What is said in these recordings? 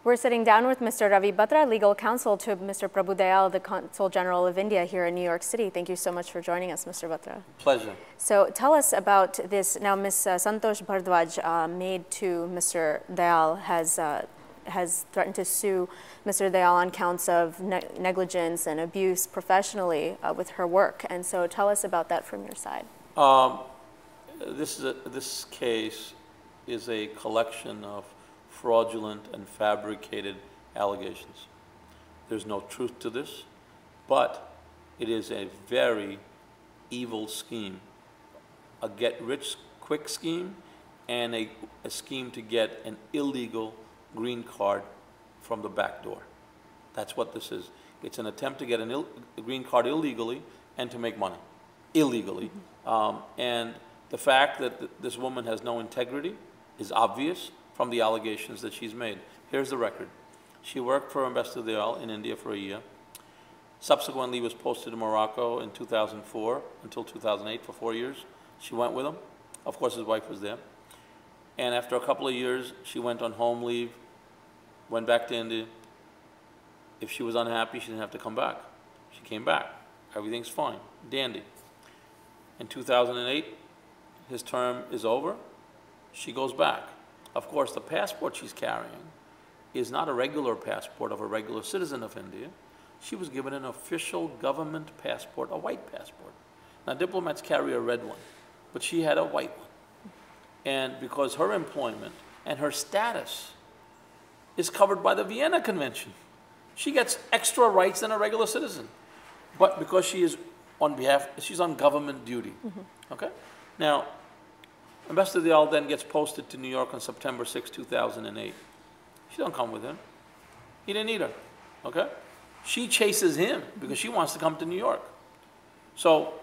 We're sitting down with Mr. Ravi Batra, legal counsel to Mr. Prabhu Dayal, the Consul General of India here in New York City. Thank you so much for joining us, Mr. Batra. Pleasure. So tell us about this. Now, Ms. Santosh Bhardwaj, maid to Mr. Dayal, has threatened to sue Mr. Dayal on counts of negligence and abuse professionally with her work. And so tell us about that from your side. This case is a collection of fraudulent and fabricated allegations. There's no truth to this, but it is a very evil scheme, a get-rich-quick scheme, and a scheme to get an illegal green card from the back door. That's what this is. It's an attempt to get a green card illegally and to make money illegally. And the fact that this woman has no integrity is obvious from the allegations that she's made. Here's the record. She worked for Ambassador Dayal in India for a year. Subsequently was posted to Morocco in 2004 until 2008 for 4 years. She went with him. Of course, his wife was there. And after a couple of years, she went on home leave, went back to India. If she was unhappy, she didn't have to come back. She came back. Everything's fine, dandy. In 2008, his term is over. She goes back. Of course, the passport she's carrying is not a regular passport of a regular citizen of India. She was given an official government passport, a white passport. Now, diplomats carry a red one, but she had a white one. And because her employment and her status is covered by the Vienna Convention, she gets extra rights than a regular citizen. But because she is she's on government duty. Okay? Now, Ambassador Dayal then gets posted to New York on September 6, 2008. She don't come with him. He didn't need her. Okay? She chases him because she wants to come to New York. So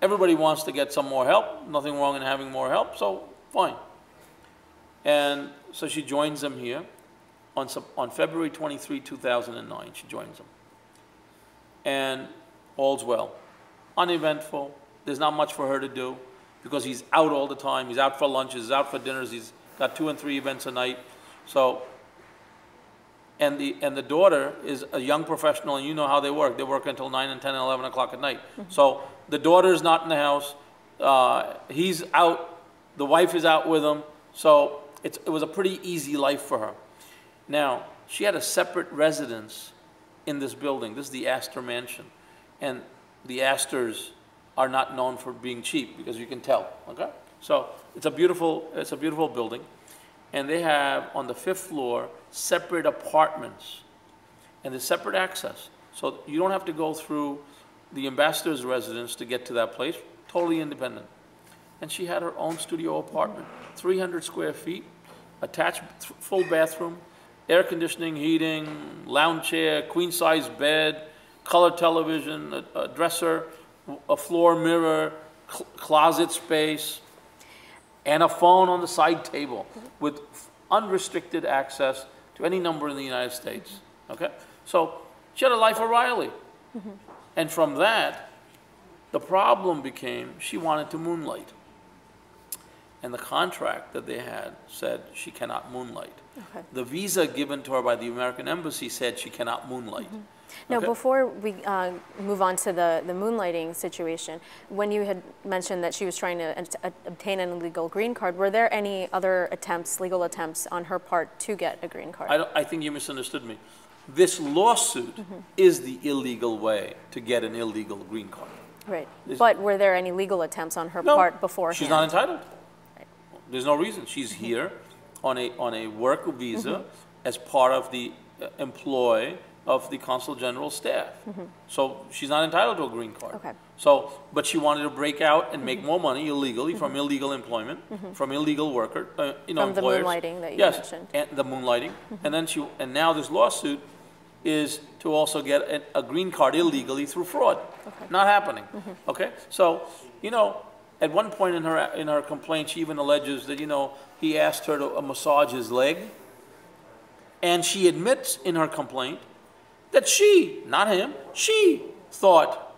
everybody wants to get some more help. Nothing wrong in having more help, so fine. And so she joins him here on February 23, 2009. She joins him. And all's well. Uneventful. There's not much for her to do because he's out all the time. He's out for lunches, he's out for dinners. He's got 2 and 3 events a night. So, and the daughter is a young professional, and you know how they work. They work until 9 and 10 and 11 o'clock at night. So the daughter's not in the house. He's out. The wife is out with him. So it was a pretty easy life for her. Now, she had a separate residence in this building. This is the Astor Mansion. And the Astors are not known for being cheap, because you can tell, okay? So it's a beautiful building. And they have, on the 5th floor, separate apartments. And there's separate access. So you don't have to go through the ambassador's residence to get to that place. Totally independent. And she had her own studio apartment, 300 square feet, attached full bathroom, air conditioning, heating, lounge chair, queen-size bed, color television, a dresser, a floor mirror, closet space, and a phone on the side table with unrestricted access to any number in the United States. Okay? So she had a life of Riley. And from that, the problem became she wanted to moonlight. And the contract that they had said she cannot moonlight. Okay. The visa given to her by the American Embassy said she cannot moonlight. Now, okay? Before we move on to the moonlighting situation, when you had mentioned that she was trying to obtain an illegal green card, were there any other attempts, legal attempts on her part to get a green card? I think you misunderstood me. This lawsuit is the illegal way to get an illegal green card. Right. But were there any legal attempts on her part beforehand? She's not entitled. There's no reason. She's here on a work visa as part of the employ of the Consul General staff. So she's not entitled to a green card. Okay. So, but she wanted to break out and make more money illegally from illegal employment, from illegal worker, from employers. the moonlighting that you mentioned. Yes, and the moonlighting. And now this lawsuit is to also get a green card illegally through fraud. Okay. Not happening. Okay. So, you know, at one point in her complaint, she even alleges that, you know, he asked her to massage his leg. And she admits in her complaint that she, not him, she thought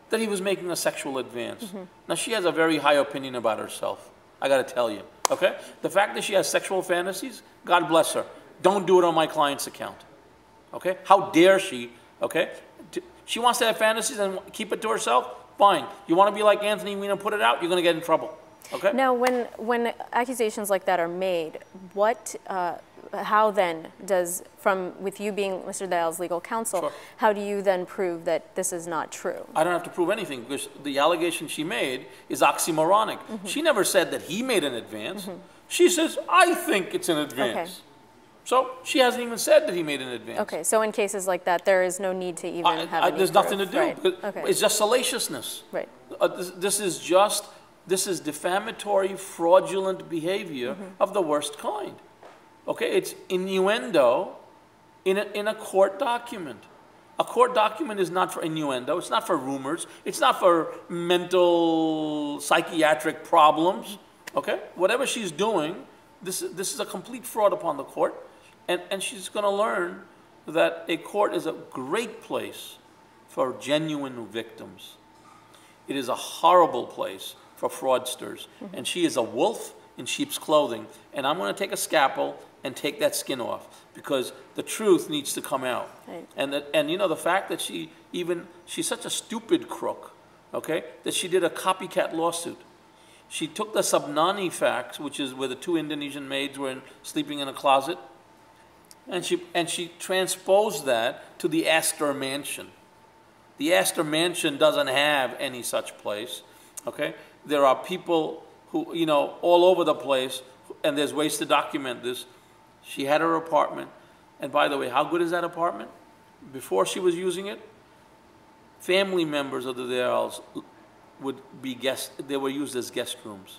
that he was making a sexual advance. Now, she has a very high opinion about herself. I got to tell you, okay? The fact that she has sexual fantasies, God bless her. Don't do it on my client's account, okay? How dare she, okay? She wants to have fantasies and keep it to herself? Fine. You want to be like Anthony Weiner and put it out? You're going to get in trouble, okay? Now, when accusations like that are made, how then does, with you being Mr. Dayal's legal counsel, Sure. how do you then prove that this is not true? I don't have to prove anything because the allegation she made is oxymoronic. She never said that he made an advance. She says, I think it's an advance. Okay. So she hasn't even said that he made an advance. Okay, so in cases like that, there is no need to even have any there's nothing to do. Right. Because Okay. It's just salaciousness. Right. This is defamatory, fraudulent behavior of the worst kind. Okay, it's innuendo in a court document. A court document is not for innuendo. It's not for rumors. It's not for mental, psychiatric problems. Okay, whatever she's doing, this is a complete fraud upon the court, and she's going to learn that a court is a great place for genuine victims. It is a horrible place for fraudsters, and she is a wolf in sheep's clothing, and I'm going to take a scalpel and take that skin off because the truth needs to come out. Right. And you know, the fact that she's such a stupid crook, okay, that she did a copycat lawsuit. She took the Subnani facts, which is where the 2 Indonesian maids were sleeping in a closet, and she transposed that to the Astor Mansion. The Astor Mansion doesn't have any such place, okay? There are people who, you know, all over the place, and there's ways to document this. She had her apartment, and by the way, how good is that apartment? Before she was using it, family members of the Dayals would be they were used as guest rooms.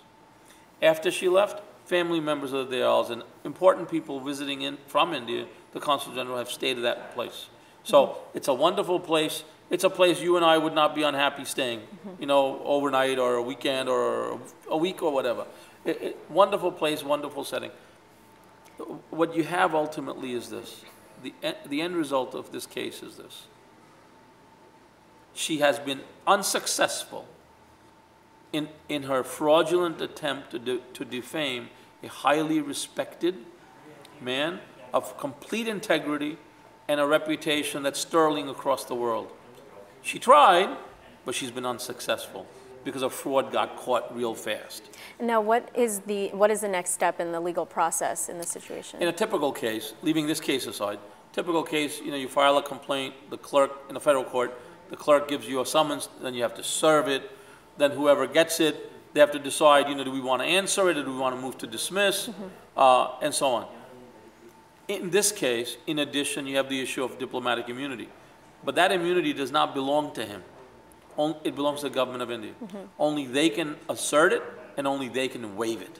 After she left, family members of the Dayals and important people visiting from India, the Consul General, have stayed at that place. So it's a wonderful place. It's a place you and I would not be unhappy staying, you know, overnight or a weekend or a week or whatever. Wonderful place, wonderful setting. What you have ultimately is this. The end result of this case is this. She has been unsuccessful in her fraudulent attempt to defame a highly respected man of complete integrity and a reputation that's sterling across the world. She tried, but she's been unsuccessful because a fraud got caught real fast. Now, what is the next step in the legal process in this situation? In a typical case, leaving this case aside, typical case, you know, you file a complaint, the clerk in a federal court, the clerk gives you a summons, then you have to serve it, then whoever gets it, they have to decide, you know, do we want to answer it or do we want to move to dismiss, and so on. In this case, in addition, you have the issue of diplomatic immunity. But that immunity does not belong to him. It belongs to the government of India. Only they can assert it, and only they can waive it.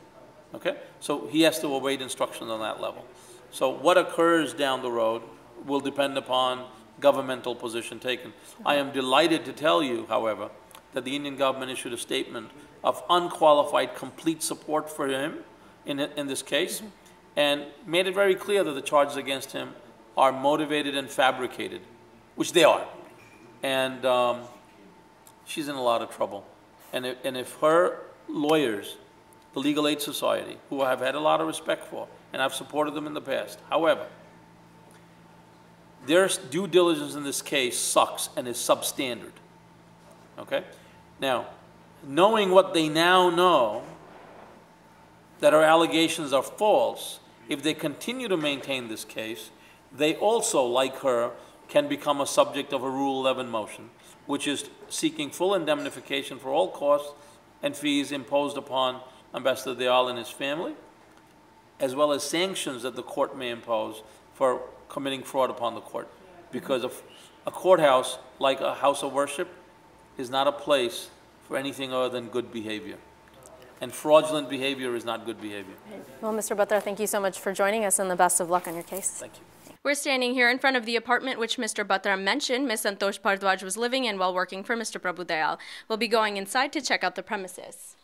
Okay? So he has to await instructions on that level. So what occurs down the road will depend upon governmental position taken. I am delighted to tell you, however, that the Indian government issued a statement of unqualified, complete support for him in this case, and made it very clear that the charges against him are motivated and fabricated, which they are. And she's in a lot of trouble. And if her lawyers, the Legal Aid Society, who I've had a lot of respect for, and I've supported them in the past, however, their due diligence in this case sucks and is substandard. Okay? Now, knowing what they now know, that her allegations are false, if they continue to maintain this case, they also, like her, can become a subject of a Rule 11 motion, which is seeking full indemnification for all costs and fees imposed upon Ambassador Dayal and his family, as well as sanctions that the court may impose for committing fraud upon the court. Because a courthouse, like a house of worship, is not a place for anything other than good behavior. And fraudulent behavior is not good behavior. Well, Mr. Batra, thank you so much for joining us, and the best of luck on your case. Thank you. We're standing here in front of the apartment which Mr. Batra mentioned Ms. Santosh Bhardwaj was living in while working for Mr. Prabhu Dayal. We'll be going inside to check out the premises.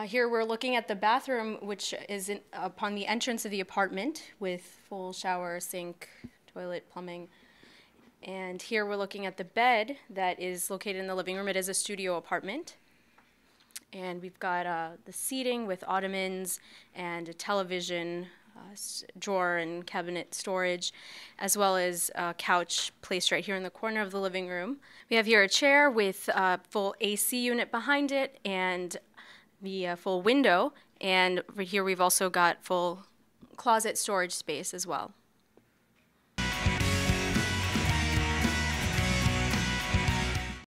Here we're looking at the bathroom, which is upon the entrance of the apartment with full shower, sink, toilet, plumbing. And here we're looking at the bed that is located in the living room. It is a studio apartment. And we've got the seating with ottomans and a television, drawer and cabinet storage, as well as a couch placed right here in the corner of the living room. We have here a chair with a full AC unit behind it and the full window. And over here we've also got full closet storage space as well.